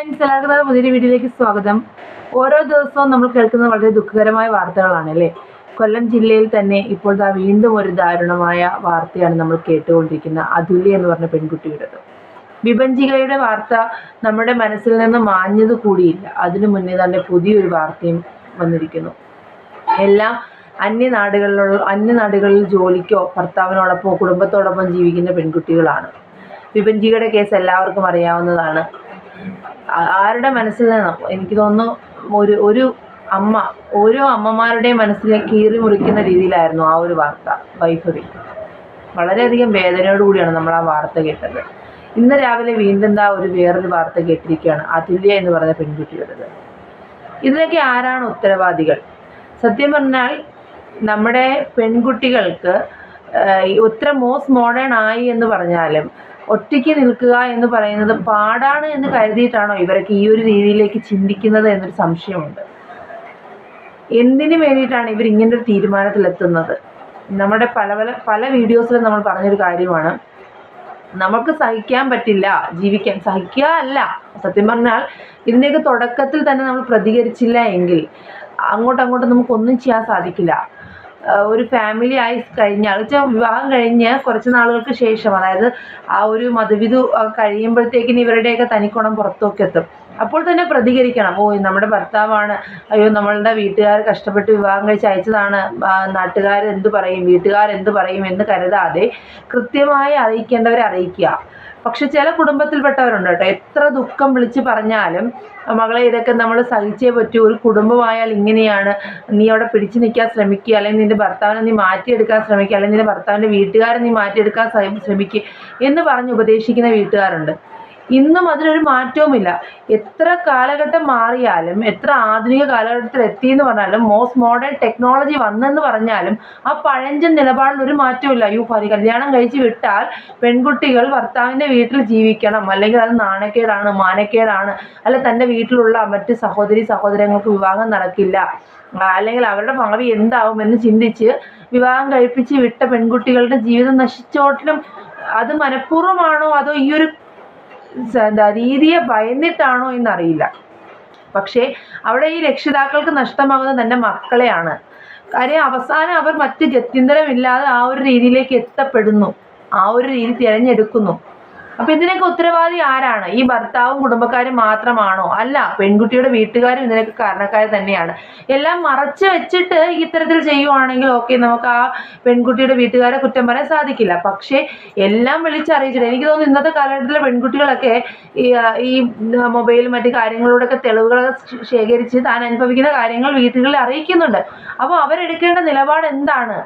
എല്ലാവർക്കും പുതിയൊരു വീഡിയോയിലേക്ക് സ്വാഗതം. ഓരോ ദിവസവും നമ്മൾ കേൾക്കുന്ന വളരെ ദുഃഖകരമായ വാർത്തകളാണ് അല്ലേ. കൊല്ലം ജില്ലയിൽ തന്നെ ഇപ്പോൾ വീണ്ടും ഒരു ദാരുണമായ വാർത്തയാണ് നമ്മൾ കേട്ടുകൊണ്ടിരിക്കുന്ന അതുല്യ എന്ന് പറഞ്ഞ പെൺകുട്ടിയുടേത്. വിഭജികയുടെ വാർത്ത നമ്മുടെ മനസ്സിൽ നിന്ന് മാഞ്ഞത് കൂടിയില്ല. അതിനു മുന്നേ തന്നെ പുതിയൊരു വാർത്തയും വന്നിരിക്കുന്നു. എല്ലാം അന്യനാടുകളിൽ ജോലിക്കോ ഭർത്താവിനോടൊപ്പം കുടുംബത്തോടൊപ്പം ജീവിക്കുന്ന പെൺകുട്ടികളാണ്. വിഭജികയുടെ കേസ് എല്ലാവർക്കും അറിയാവുന്നതാണ്. ആരുടെ മനസ്സിൽ നിന്നും എനിക്ക് തോന്നുന്നു ഓരോ അമ്മമാരുടെയും മനസ്സിലെ കീറി മുറിക്കുന്ന രീതിയിലായിരുന്നു ആ ഒരു വാർത്ത. വൈഫറി വളരെയധികം വേദനയോടുകൂടിയാണ് നമ്മൾ ആ വാർത്ത കേട്ടത്. ഇന്ന് രാവിലെ വീണ്ടും വേറൊരു വാർത്ത കേട്ടിരിക്കുകയാണ്, അതുല്യ എന്ന് പറഞ്ഞ പെൺകുട്ടിയുടേത്. ഇതിനൊക്കെ ആരാണ് ഉത്തരവാദികൾ? സത്യം പറഞ്ഞാൽ നമ്മുടെ പെൺകുട്ടികൾക്ക് എത്ര മോസ്റ്റ് മോഡേൺ ആയി എന്ന് പറഞ്ഞാലും ഒറ്റയ്ക്ക് നിൽക്കുക എന്ന് പറയുന്നത് പാടാണ് എന്ന് കരുതിയിട്ടാണോ ഇവരൊക്കെ ഈ ഒരു രീതിയിലേക്ക് ചിന്തിക്കുന്നത് എന്നൊരു സംശയമുണ്ട്. എന്തിനു വേണ്ടിയിട്ടാണ് ഇവർ ഇങ്ങനൊരു തീരുമാനത്തിലെത്തുന്നത്? നമ്മുടെ പല വീഡിയോസിലും നമ്മൾ പറഞ്ഞൊരു കാര്യമാണ്, നമുക്ക് സഹിക്കാൻ പറ്റില്ല, സഹിക്കുക അല്ല, സത്യം പറഞ്ഞാൽ ഇതിൻ്റെയൊക്കെ തുടക്കത്തിൽ തന്നെ നമ്മൾ പ്രതികരിച്ചില്ല എങ്കിൽ അങ്ങോട്ടും നമുക്കൊന്നും ചെയ്യാൻ സാധിക്കില്ല. ഒരു ഫാമിലി ആയി കഴിഞ്ഞാൽ വിവാഹം കഴിഞ്ഞ് കുറച്ച് നാളുകൾക്ക് ശേഷം, അതായത് ആ ഒരു മധുവിധു കഴിയുമ്പോഴത്തേക്കിന് ഇവരുടെയൊക്കെ തനിക്കുണം പുറത്തൊക്കെ എത്തും. അപ്പോൾ തന്നെ പ്രതികരിക്കണം. നമ്മുടെ ഭർത്താവാണ്, അയ്യോ നമ്മളുടെ വീട്ടുകാർ കഷ്ടപ്പെട്ട് വിവാഹം കഴിച്ച് അയച്ചതാണ്, നാട്ടുകാരെന്ത് പറയും, വീട്ടുകാരെന്ത് പറയും എന്ന് കരുതാതെ കൃത്യമായി അറിയിക്കേണ്ടവരെ അറിയിക്കുക. പക്ഷെ ചില കുടുംബത്തിൽപ്പെട്ടവരുണ്ട് കേട്ടോ, എത്ര ദുഃഖം വിളിച്ച് പറഞ്ഞാലും മകളെ ഇതൊക്കെ നമ്മൾ സഹിച്ചേ പറ്റൂ, ഒരു കുടുംബമായാൽ ഇങ്ങനെയാണ്, നീ അവിടെ പിടിച്ചു നിൽക്കാൻ ശ്രമിക്കുക, അല്ലെങ്കിൽ നിന്റെ ഭർത്താവിനെ നീ മാറ്റിയെടുക്കാൻ ശ്രമിക്കുക, അല്ലെങ്കിൽ നിന്റെ ഭർത്താവിൻ്റെ വീട്ടുകാരെ നീ മാറ്റിയെടുക്കാൻ ശ്രമിക്കുക എന്ന് പറഞ്ഞ് ഉപദേശിക്കുന്ന വീട്ടുകാരുണ്ട്. ഇന്നും അതിനൊരു മാറ്റവുമില്ല. എത്ര കാലഘട്ടം മാറിയാലും, എത്ര ആധുനിക കാലഘട്ടത്തിൽ എത്തിയെന്ന് പറഞ്ഞാലും, മോസ്റ്റ് മോഡേൺ ടെക്നോളജി വന്നെന്ന് പറഞ്ഞാലും ആ പഴഞ്ചൻ നിലപാടിൽ ഒരു മാറ്റവും ഇല്ല. കല്യാണം കഴിച്ച് വിട്ടാൽ പെൺകുട്ടികൾ ഭർത്താവിൻ്റെ വീട്ടിൽ ജീവിക്കണം, അല്ലെങ്കിൽ അത് നാണക്കേടാണ്, മാനക്കേടാണ്, അല്ല തൻ്റെ വീട്ടിലുള്ള മറ്റ് സഹോദരങ്ങൾക്ക് വിവാഹം നടക്കില്ല, അല്ലെങ്കിൽ അവരുടെ ഭാവി എന്താവുമെന്ന് ചിന്തിച്ച് വിവാഹം കഴിപ്പിച്ച് വിട്ട പെൺകുട്ടികളുടെ ജീവിതം നശിച്ചോട്ടിലും അത് മനഃപൂർവ്വമാണോ അതോ ഈ ഒരു രീതിയെ ഭയന്നിട്ടാണോ എന്നറിയില്ല. പക്ഷേ അവിടെ ഈ രക്ഷിതാക്കൾക്ക് നഷ്ടമാകുന്നത് തൻ്റെ മക്കളെയാണ്. കാര്യം അവസാനം അവർ മറ്റ് ഗത്യന്തരമില്ലാതെ ആ ഒരു രീതിയിലേക്ക് എത്തപ്പെടുന്നു, ആ ഒരു രീതി തിരഞ്ഞെടുക്കുന്നു. അപ്പൊ ഇതിനൊക്കെ ഉത്തരവാദി ആരാണ്? ഈ ഭർത്താവും കുടുംബക്കാരും മാത്രമാണോ? അല്ല, പെൺകുട്ടിയുടെ വീട്ടുകാരും ഇതിനൊക്കെ കാരണക്കാർ തന്നെയാണ്. എല്ലാം മറച്ചു വെച്ചിട്ട് ഇത്തരത്തിൽ ചെയ്യുവാണെങ്കിൽ ഓക്കെ, നമുക്ക് ആ പെൺകുട്ടിയുടെ വീട്ടുകാരെ കുറ്റം പറയാൻ സാധിക്കില്ല. പക്ഷേ എല്ലാം വിളിച്ചറിയിച്ചിട്ട്, എനിക്ക് തോന്നുന്നു ഇന്നത്തെ കാലഘട്ടത്തിലെ പെൺകുട്ടികളൊക്കെ ഈ മൊബൈലും മറ്റു കാര്യങ്ങളിലൂടെയൊക്കെ തെളിവുകൾ ശേഖരിച്ച് താൻ അനുഭവിക്കുന്ന കാര്യങ്ങൾ വീട്ടുകളിൽ അറിയിക്കുന്നുണ്ട്. അപ്പോൾ അവരെടുക്കേണ്ട നിലപാട് എന്താണ്?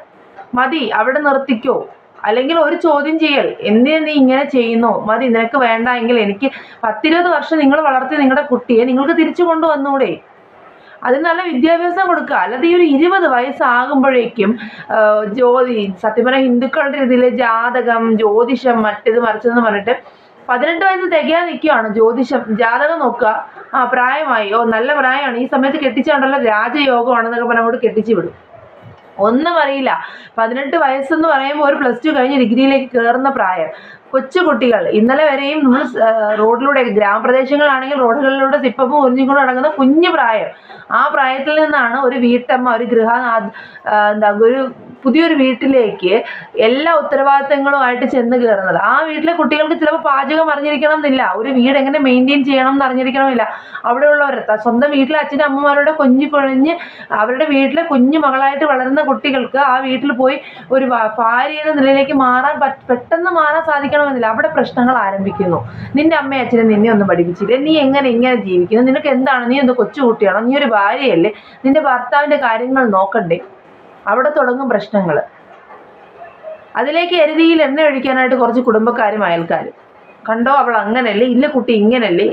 മതി, അവിടെ നിർത്തിക്കോ, അല്ലെങ്കിൽ ഒരു ചോദ്യം ചെയ്യൽ, എന്തിനാ നീ ഇങ്ങനെ ചെയ്യുന്നു, മതി, നിനക്ക് വേണ്ട എങ്കിൽ എനിക്ക് 10-20 വർഷം നിങ്ങൾ വളർത്തി നിങ്ങളുടെ കുട്ടിയെ നിങ്ങൾക്ക് തിരിച്ചു കൊണ്ടുവന്നൂടെ? അതിന് നല്ല വിദ്യാഭ്യാസം കൊടുക്കുക. അല്ലാതെ ഈ ഒരു 20 വയസ്സാകുമ്പോഴേക്കും സത്യം പറഞ്ഞാൽ ഹിന്ദുക്കളുടെ രീതിയിൽ ജാതകം, ജ്യോതിഷം, മറ്റേത് മറിച്ചതെന്ന് പറഞ്ഞിട്ട് 18 വയസ്സ് തികയാൻ നിൽക്കുകയാണ്. ജാതകം നോക്കുക, പ്രായമായി, നല്ല പ്രായമാണ്, ഈ സമയത്ത് കെട്ടിച്ചുകൊണ്ടല്ല രാജയോഗമാണെന്നൊക്കെ പറഞ്ഞ് അങ്ങോട്ട് കെട്ടിച്ചു വിടും. ഒന്നും അറിയില്ല. 18 വയസ്സെന്ന് പറയുമ്പോൾ ഒരു +2 കഴിഞ്ഞ് ഡിഗ്രിയിലേക്ക് കയറുന്ന പ്രായം. കൊച്ചുകുട്ടികൾ ഇന്നലെ വരെയും നമ്മൾ റോഡിലൂടെ, ഗ്രാമപ്രദേശങ്ങളിലാണെങ്കിൽ റോഡുകളിലൂടെ സിപ്പപ്പും ഒരിഞ്ഞുകൊണ്ട് നടക്കുന്ന കുഞ്ഞു പ്രായം. ആ പ്രായത്തിൽ നിന്നാണ് ഒരു വീട്ടമ്മ, ഒരു പുതിയൊരു വീട്ടിലേക്ക് എല്ലാ ഉത്തരവാദിത്തങ്ങളുമായിട്ട് ചെന്ന് കയറുന്നത്. ആ വീട്ടിലെ കുട്ടികൾക്ക് ചിലപ്പോൾ പാചകം അറിഞ്ഞിരിക്കണം എന്നില്ല, ഒരു വീട് എങ്ങനെ മെയിൻറ്റെയിൻ ചെയ്യണം എന്ന് അറിഞ്ഞിരിക്കണമില്ല. അവിടെയുള്ളവർ സ്വന്തം വീട്ടിലെ അച്ഛനും അമ്മമാരുടെ കൊഞ്ഞ് അവരുടെ വീട്ടിലെ കുഞ്ഞു മകളായിട്ട് വളരുന്ന കുട്ടികൾക്ക് ആ വീട്ടിൽ പോയി ഒരു ഭാര്യ എന്ന നിലയിലേക്ക് പെട്ടെന്ന് മാറാൻ സാധിക്കണമെന്നില്ല. അവിടെ പ്രശ്നങ്ങൾ ആരംഭിക്കുന്നു. നിന്റെ അമ്മയും അച്ഛനും നിന്നെ ഒന്നും പഠിപ്പിച്ചില്ലേ, നീ ഇങ്ങനെ ജീവിക്കുന്നു, നിനക്ക് എന്താണ്, നീ ഒന്ന് കൊച്ചുകുട്ടിയാണോ, നീ ഒരു ഭാര്യയല്ലേ, നിന്റെ ഭർത്താവിൻ്റെ കാര്യങ്ങൾ നോക്കണ്ടേ? അവിടെ തുടങ്ങും പ്രശ്നങ്ങൾ. അതിലേക്ക് എരുതിയിൽ എണ്ണ ഒഴിക്കാനായിട്ട് കുറച്ച് കുടുംബക്കാരും അയൽക്കാരും. കണ്ടോ, അവൾ അങ്ങനല്ലേ, ഇല്ല കുട്ടി ഇങ്ങനല്ലേ.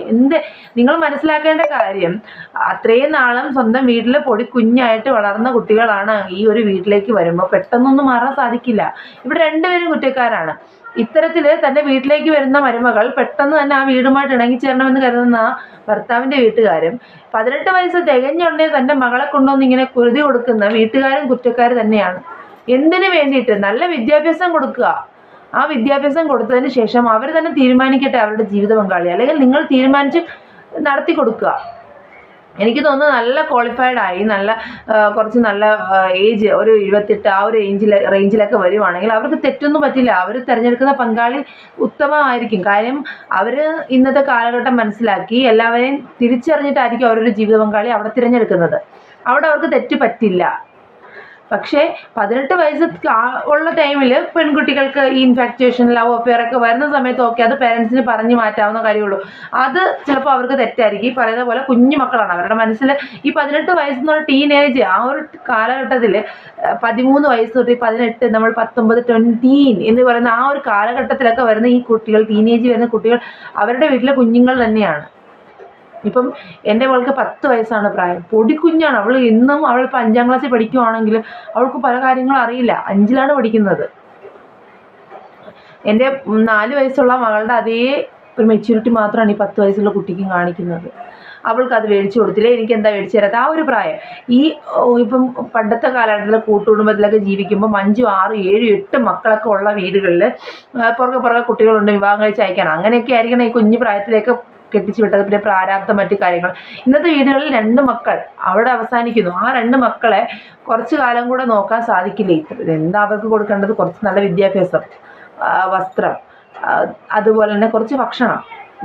നിങ്ങൾ മനസ്സിലാക്കേണ്ട കാര്യം, അത്രയും നാളും സ്വന്തം വീട്ടിൽ കുഞ്ഞായിട്ട് വളർന്ന കുട്ടികളാണ് ഈ ഒരു വീട്ടിലേക്ക് വരുമ്പോൾ പെട്ടെന്നൊന്നും മാറാൻ സാധിക്കില്ല. ഇവിടെ രണ്ടുപേരും കുറ്റക്കാരാണ്. ഇത്തരത്തിൽ തൻ്റെ വീട്ടിലേക്ക് വരുന്ന മരുമകൾ പെട്ടെന്ന് തന്നെ ആ വീടുമായിട്ട് ഇണങ്ങിച്ചേരണമെന്ന് കരുതുന്ന ഭർത്താവിൻ്റെ വീട്ടുകാരും 18 വയസ്സ് തികഞ്ഞുടനെ തൻ്റെ മകളെ കൊണ്ടുവന്ന് ഇങ്ങനെ കുരുതി കൊടുക്കുന്ന വീട്ടുകാരും കുറ്റക്കാർ തന്നെയാണ്. എന്തിനു വേണ്ടിയിട്ട്? നല്ല വിദ്യാഭ്യാസം കൊടുക്കുക. ആ വിദ്യാഭ്യാസം കൊടുത്തതിന് ശേഷം അവർ തന്നെ തീരുമാനിക്കട്ടെ അവരുടെ ജീവിത പങ്കാളി. അല്ലെങ്കിൽ നിങ്ങൾ തീരുമാനിച്ച് നടത്തി കൊടുക്കുക. എനിക്ക് തോന്നുന്നു നല്ല ക്വാളിഫൈഡ് ആയി കുറച്ച് നല്ല ഏജ് ഒരു 28 ആ ഒരു റേഞ്ചിലൊക്കെ വരുവാണെങ്കിൽ അവർക്ക് തെറ്റൊന്നും പറ്റില്ല. അവർ തിരഞ്ഞെടുക്കുന്ന പങ്കാളി ഉത്തമമായിരിക്കും. കാര്യം അവർ ഇന്നത്തെ കാലഘട്ടം മനസ്സിലാക്കി എല്ലാവരെയും തിരിച്ചറിഞ്ഞിട്ടായിരിക്കും അവരൊരു ജീവിത പങ്കാളി അവിടെ തിരഞ്ഞെടുക്കുന്നത്. അവിടെ അവർക്ക് തെറ്റ് പറ്റില്ല. പക്ഷേ 18 വയസ്സ് ഉള്ള ടൈമിൽ പെൺകുട്ടികൾക്ക് ഈ ഇൻഫാക്ച്വേഷൻ, ലവ് അഫെയർ ഒക്കെ വരുന്ന സമയത്ത് ഓക്കെ, അത് പേരൻസിന് പറഞ്ഞു മാറ്റാവുന്ന കാര്യമുള്ളൂ. അത് ചിലപ്പോൾ അവർക്ക് തെറ്റായിരിക്കും. ഈ പറയുന്ന പോലെ കുഞ്ഞു മക്കളാണ്, അവരുടെ മനസ്സിൽ ഈ 18 വയസ്സെന്നുള്ള ടീനേജ് ആ ഒരു കാലഘട്ടത്തിൽ 13 വയസ്സ് തൊട്ട് 18, നമ്മൾ 19, 20 എന്ന് പറയുന്ന ആ ഒരു കാലഘട്ടത്തിലൊക്കെ വരുന്ന ഈ കുട്ടികൾ, ടീനേജ് വരുന്ന കുട്ടികൾ അവരുടെ വീട്ടിലെ കുഞ്ഞുങ്ങൾ തന്നെയാണ്. ഇപ്പം എൻ്റെ മകൾക്ക് 10 വയസ്സാണ് പ്രായം. പൊടിക്കുഞ്ഞാണ് അവൾ. ഇന്നും അവൾ ഇപ്പം 5ാം ക്ലാസ്സിൽ പഠിക്കുവാണെങ്കിൽ അവൾക്ക് പല കാര്യങ്ങളും അറിയില്ല. 5ലാണ് പഠിക്കുന്നത്. എൻ്റെ 4 വയസ്സുള്ള മകളുടെ അതേ ഒരു മെച്യൂരിറ്റി മാത്രമാണ് ഈ 10 വയസ്സുള്ള കുട്ടിക്കും കാണിക്കുന്നത്. അവൾക്ക് അത് മേടിച്ചു കൊടുത്തില്ല, എനിക്ക് എന്താ മേടിച്ചു തരാത്ത ആ ഒരു പ്രായം. ഇപ്പം പണ്ടത്തെ കാലഘട്ടത്തിൽ കൂട്ടുകുടുംബത്തിലൊക്കെ ജീവിക്കുമ്പോൾ 5, 6, 7, 8 മക്കളൊക്കെ ഉള്ള വീടുകളിൽ പുറകെ കുട്ടികളുണ്ട്, വിവാഹം കഴിച്ച് അയക്കണം. അങ്ങനെയൊക്കെ ആയിരിക്കണം ഈ കുഞ്ഞു പ്രായത്തിലേക്ക് കെട്ടിച്ചു വിട്ടത്. പിന്നെ പ്രാരാബ്ദം, മറ്റു കാര്യങ്ങൾ. ഇന്നത്തെ വീടുകളിൽ 2 മക്കൾ അവിടെ അവസാനിക്കുന്നു. ആ 2 മക്കളെ കുറച്ചു കാലം കൂടെ നോക്കാൻ സാധിക്കില്ല. എന്താ അവർക്ക് കൊടുക്കേണ്ടത്? കുറച്ച് നല്ല വിദ്യാഭ്യാസം, വസ്ത്രം, അതുപോലെ തന്നെ കുറച്ച് ഭക്ഷണം.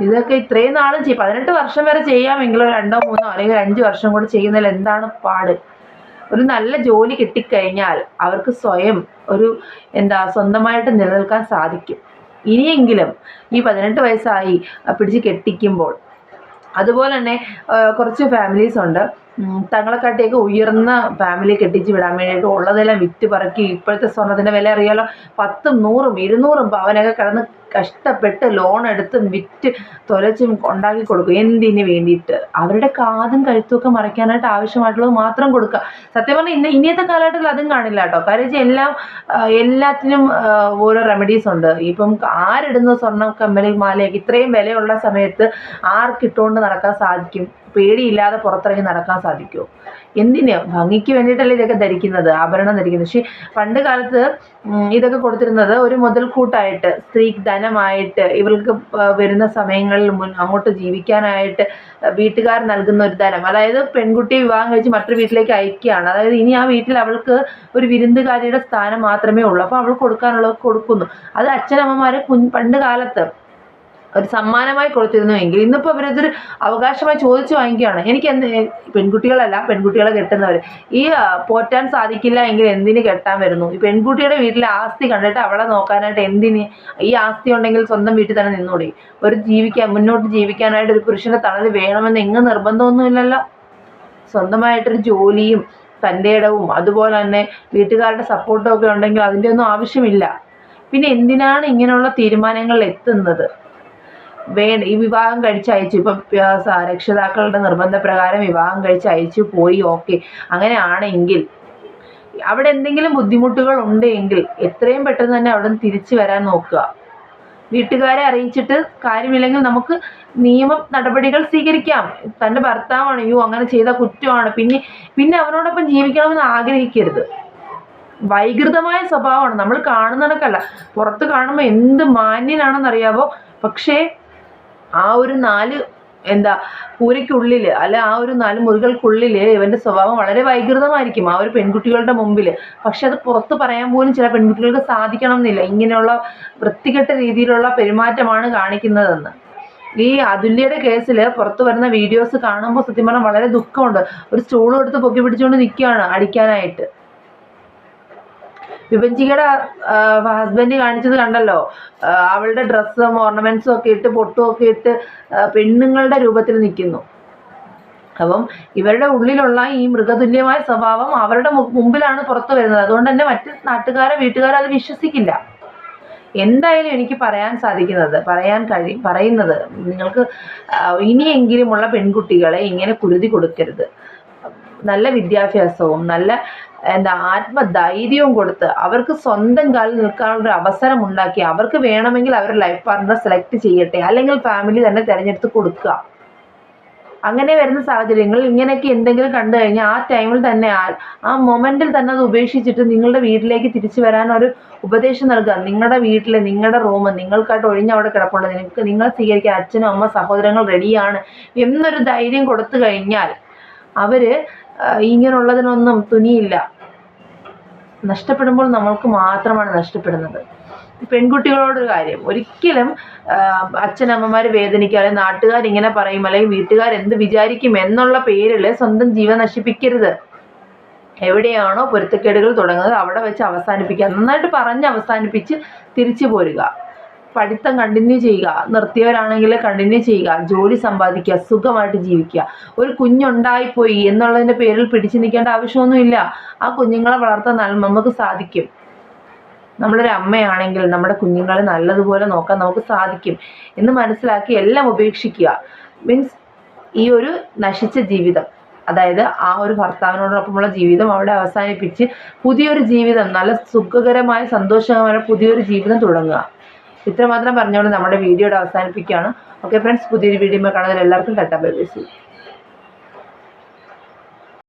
ഇതൊക്കെ ഇത്രയും നാളും 18 വർഷം വരെ ചെയ്യാമെങ്കിലും 2, 3 അല്ലെങ്കിൽ 5 വർഷം കൂടെ ചെയ്യുന്നതിൽ എന്താണ് പാട്? ഒരു നല്ല ജോലി കിട്ടിക്കഴിഞ്ഞാൽ അവർക്ക് സ്വയം സ്വന്തമായിട്ട് നിലനിൽക്കാൻ സാധിക്കും. ഇനിയെങ്കിലും ഈ 18 വയസ്സായി പിടിച്ച് കെട്ടിക്കുമ്പോൾ. അതുപോലെ തന്നെ കുറച്ച് ഫാമിലീസ് ഉണ്ട്, തങ്ങളെക്കാട്ടിയൊക്കെ ഉയർന്ന ഫാമിലി കെട്ടിച്ച് വിടാൻ വേണ്ടിയിട്ട് ഉള്ളതെല്ലാം വിറ്റ് പറക്കി. ഇപ്പോഴത്തെ സ്വർണ്ണത്തിൻ്റെ വില അറിയാലോ, 10, 100, 200 പവനൊക്കെ കിടന്ന് കഷ്ടപ്പെട്ട് ലോൺ എടുത്തും വിറ്റ് തൊലച്ചും ഉണ്ടാക്കി കൊടുക്കും. എന്തിനു വേണ്ടിയിട്ട്? അവരുടെ കാതും കഴുത്തുമൊക്കെ മറയ്ക്കാനായിട്ട് ആവശ്യമായിട്ടുള്ളത് മാത്രം കൊടുക്കുക. സത്യം പറഞ്ഞാൽ ഇനിയത്തെ കാലഘട്ടത്തിൽ അതും കാണില്ല കേട്ടോ. കാര്യം എല്ലാത്തിനും ഓരോ റെമഡീസ് ഉണ്ട്. ഇപ്പം ആരിടുന്ന സ്വർണ്ണം, കമ്മല്, മാലയൊക്കെ ഇത്രയും വിലയുള്ള സമയത്ത് ആർക്കിട്ടുകൊണ്ട് നടക്കാൻ സാധിക്കും? പേടിയില്ലാതെ പുറത്തിറങ്ങി നടക്കാൻ സാധിക്കുമോ? എന്തിന്? ഭംഗിക്ക് വേണ്ടിയിട്ടല്ലേ ഇതൊക്കെ ധരിക്കുന്നത്, ആഭരണം ധരിക്കുന്നത്. പക്ഷേ പണ്ട് കാലത്ത് ഇതൊക്കെ കൊടുത്തിരുന്നത് ഒരു മുതൽക്കൂട്ടായിട്ട്, സ്ത്രീ ധനമായിട്ട്, ഇവർക്ക് വരുന്ന സമയങ്ങളിൽ അങ്ങോട്ട് ജീവിക്കാനായിട്ട് വീട്ടുകാർ നൽകുന്ന ഒരു ധനം. അതായത് പെൺകുട്ടിയെ വിവാഹം കഴിച്ച് മറ്റൊരു വീട്ടിലേക്ക് അയക്കുകയാണ്. അതായത് ഇനി ആ വീട്ടിൽ അവൾക്ക് ഒരു വിരുന്നുകാരിയുടെ സ്ഥാനം മാത്രമേ ഉള്ളൂ. അപ്പോൾ അവൾ കൊടുക്കാനുള്ളത് കൊടുക്കുന്നു. അത് അച്ഛനമ്മമാർ പണ്ട് കാലത്ത് ഒരു സമ്മാനമായി കൊടുത്തിരുന്നുവെങ്കിൽ ഇന്നിപ്പോൾ അവരതൊരു അവകാശമായി ചോദിച്ചു വാങ്ങിക്കുകയാണ്. എനിക്ക് പെൺകുട്ടികളെ കെട്ടുന്നവർ ഈ പോറ്റാൻ സാധിക്കില്ല എങ്കിൽ എന്തിന് കെട്ടാൻ വരുന്നു? ഈ പെൺകുട്ടിയുടെ വീട്ടിലെ ആസ്തി കണ്ടിട്ട് അവളെ നോക്കാനായിട്ട് എന്തിന്? ഈ ആസ്തി ഉണ്ടെങ്കിൽ സ്വന്തം വീട്ടിൽ തന്നെ നിന്നൂടെ? മുന്നോട്ട് ജീവിക്കാനായിട്ട് ഒരു പുരുഷന്റെ തണൽ വേണമെന്ന് എങ്ങും നിർബന്ധമൊന്നുമില്ലല്ലോ. സ്വന്തമായിട്ടൊരു ജോലിയും തൻ്റെ ഇടവും അതുപോലെ തന്നെ വീട്ടുകാരുടെ സപ്പോർട്ടും ഒക്കെ ഉണ്ടെങ്കിൽ അതിൻ്റെ ഒന്നും ആവശ്യമില്ല. പിന്നെ എന്തിനാണ് ഇങ്ങനെയുള്ള തീരുമാനങ്ങളിൽ എത്തുന്നത്? ഈ വിവാഹം കഴിച്ച് അയച്ചു, ഇപ്പം രക്ഷിതാക്കളുടെ നിർബന്ധപ്രകാരം വിവാഹം കഴിച്ച് അയച്ചു പോയി, ഓക്കെ. അങ്ങനെയാണെങ്കിൽ അവിടെ എന്തെങ്കിലും ബുദ്ധിമുട്ടുകൾ ഉണ്ടെങ്കിൽ എത്രയും പെട്ടെന്ന് തന്നെ അവിടെ നിന്ന് തിരിച്ചു വരാൻ നോക്കുക. വീട്ടുകാരെ അറിയിച്ചിട്ട് കാര്യമില്ലെങ്കിൽ നമുക്ക് നിയമ നടപടികൾ സ്വീകരിക്കാം. തൻ്റെ ഭർത്താവാണ്, അങ്ങനെ ചെയ്ത കുറ്റമാണ്, പിന്നെ അവനോടൊപ്പം ജീവിക്കണമെന്ന് ആഗ്രഹിക്കരുത്. വൈകൃതമായ സ്വഭാവമാണ്. നമ്മൾ കാണുന്നതൊക്കെയല്ല, പുറത്ത് കാണുമ്പോൾ എന്ത് മാന്യനാണെന്നറിയാവോ? പക്ഷേ ആ ഒരു 4 കൂരയ്ക്കുള്ളിൽ ആ ഒരു 4 മുറികൾക്കുള്ളിൽ ഇവൻ്റെ സ്വഭാവം വളരെ വൈകൃതമായിരിക്കും ആ ഒരു പെൺകുട്ടികളുടെ മുമ്പിൽ. പക്ഷെ അത് പുറത്ത് പറയാൻ പോലും ചില പെൺകുട്ടികൾക്ക് സാധിക്കണം എന്നില്ല. ഇങ്ങനെയുള്ള വൃത്തികെട്ട രീതിയിലുള്ള പെരുമാറ്റമാണ് കാണിക്കുന്നതെന്ന്. ഈ അതുല്യയുടെ കേസിൽ പുറത്ത് വരുന്ന വീഡിയോസ് കാണുമ്പോൾ സത്യം പറഞ്ഞാൽ വളരെ ദുഃഖമുണ്ട്. ഒരു സ്റ്റൂളും എടുത്ത് പൊക്കി പിടിച്ചുകൊണ്ട് നിൽക്കുകയാണ് അടിക്കാനായിട്ട്. വിഭജികയുടെ ഹസ്ബൻഡ് കാണിച്ചത് കണ്ടല്ലോ, അവളുടെ ഡ്രസ്സും ഓർണമെന്റ്സും ഒക്കെ ഇട്ട് പൊട്ടും ഒക്കെ ഇട്ട് പെണ്ണുങ്ങളുടെ രൂപത്തിൽ നിൽക്കുന്നു. അപ്പം ഇവരുടെ ഉള്ളിലുള്ള ഈ മൃഗതുല്യമായ സ്വഭാവം അവരുടെ മുമ്പിലാണ് പുറത്തു വരുന്നത്. അതുകൊണ്ട് തന്നെ മറ്റ് വീട്ടുകാരോ അത് വിശ്വസിക്കില്ല. എന്തായാലും എനിക്ക് പറയുന്നത് നിങ്ങൾക്ക് ഇനിയെങ്കിലുമുള്ള പെൺകുട്ടികളെ ഇങ്ങനെ കുരുതി കൊടുക്കരുത്. നല്ല വിദ്യാഭ്യാസവും നല്ല ആത്മധൈര്യവും കൊടുത്ത് അവർക്ക് സ്വന്തം കാലിൽ നിൽക്കാനുള്ള അവസരം ഉണ്ടാക്കി അവർക്ക് വേണമെങ്കിൽ അവരുടെ ലൈഫ് പാർട്ണറെ സെലക്ട് ചെയ്യട്ടെ, അല്ലെങ്കിൽ ഫാമിലി തന്നെ തിരഞ്ഞെടുത്ത് കൊടുക്കുക. അങ്ങനെ വരുന്ന സാഹചര്യങ്ങളിൽ ഇങ്ങനെയൊക്കെ എന്തെങ്കിലും കണ്ടു കഴിഞ്ഞാൽ ആ ടൈമിൽ തന്നെ ആ മൊമെന്റിൽ തന്നെ അത് ഉപേക്ഷിച്ചിട്ട് നിങ്ങളുടെ വീട്ടിലേക്ക് തിരിച്ചു വരാൻ ഒരു ഉപദേശം നൽകുക. നിങ്ങളുടെ വീട്ടിൽ നിങ്ങളുടെ റൂം നിങ്ങൾക്കായിട്ട് ഒഴിഞ്ഞവിടെ കിടപ്പുണ്ട്, നിങ്ങൾ സ്വീകരിക്കാൻ അച്ഛനും അമ്മ സഹോദരങ്ങൾ റെഡിയാണ് എന്നൊരു ധൈര്യം കൊടുത്തു കഴിഞ്ഞാൽ അവര് ഇങ്ങനെയുള്ളതിനൊന്നും തുനിയില്ല. നഷ്ടപ്പെടുമ്പോൾ നമ്മൾക്ക് മാത്രമാണ് നഷ്ടപ്പെടുന്നത്. പെൺകുട്ടികളോടൊരു കാര്യം, ഒരിക്കലും അച്ഛനമ്മമാർ വേദനിക്കാതെ നാട്ടുകാർ ഇങ്ങനെ പറയും അല്ലെങ്കിൽ വീട്ടുകാർ എന്ത് വിചാരിക്കും എന്നുള്ള പേരിൽ സ്വന്തം ജീവൻ നശിപ്പിക്കരുത്. എവിടെയാണോ പൊരുത്തക്കേടുകൾ തുടങ്ങുന്നത് അവിടെ വെച്ച് അവസാനിപ്പിക്കുക. നന്നായിട്ട് പറഞ്ഞ് അവസാനിപ്പിച്ച് തിരിച്ചു പോരുക. പഠിത്തം കണ്ടിന്യൂ ചെയ്യുക, നിർത്തിയവരാണെങ്കിൽ കണ്ടിന്യൂ ചെയ്യുക, ജോലി സമ്പാദിക്കുക, സുഖമായിട്ട് ജീവിക്കുക. ഒരു കുഞ്ഞുണ്ടായിപ്പോയി എന്നുള്ളതിൻ്റെ പേരിൽ പിടിച്ചു നിൽക്കേണ്ട ആവശ്യമൊന്നുമില്ല. ആ കുഞ്ഞുങ്ങളെ വളർത്താൻ നമുക്ക് സാധിക്കും. നമ്മളൊരു അമ്മയാണെങ്കിൽ നമ്മുടെ കുഞ്ഞുങ്ങളെ നല്ലതുപോലെ നോക്കാൻ നമുക്ക് സാധിക്കും എന്ന് മനസ്സിലാക്കി എല്ലാം ഉപേക്ഷിക്കുക. മീൻസ് ഈ ഒരു നശിച്ച ജീവിതം, അതായത് ആ ഒരു ഭർത്താവിനോടൊപ്പമുള്ള ജീവിതം അവിടെ അവസാനിപ്പിച്ച് പുതിയൊരു ജീവിതം, നല്ല സുഖകരമായ സന്തോഷകരമായ പുതിയൊരു ജീവിതം തുടങ്ങുക. ഇത്രമാത്രം പറഞ്ഞുകൊണ്ട് നമ്മുടെ വീഡിയോയുടെ അവസാനിപ്പിക്കുകയാണ്. ഓക്കെ ഫ്രണ്ട്സ്, പുതിയൊരു വീഡിയോ കാണുന്നതിൽ എല്ലാവർക്കും ടാറ്റാ ബൈ ബൈ.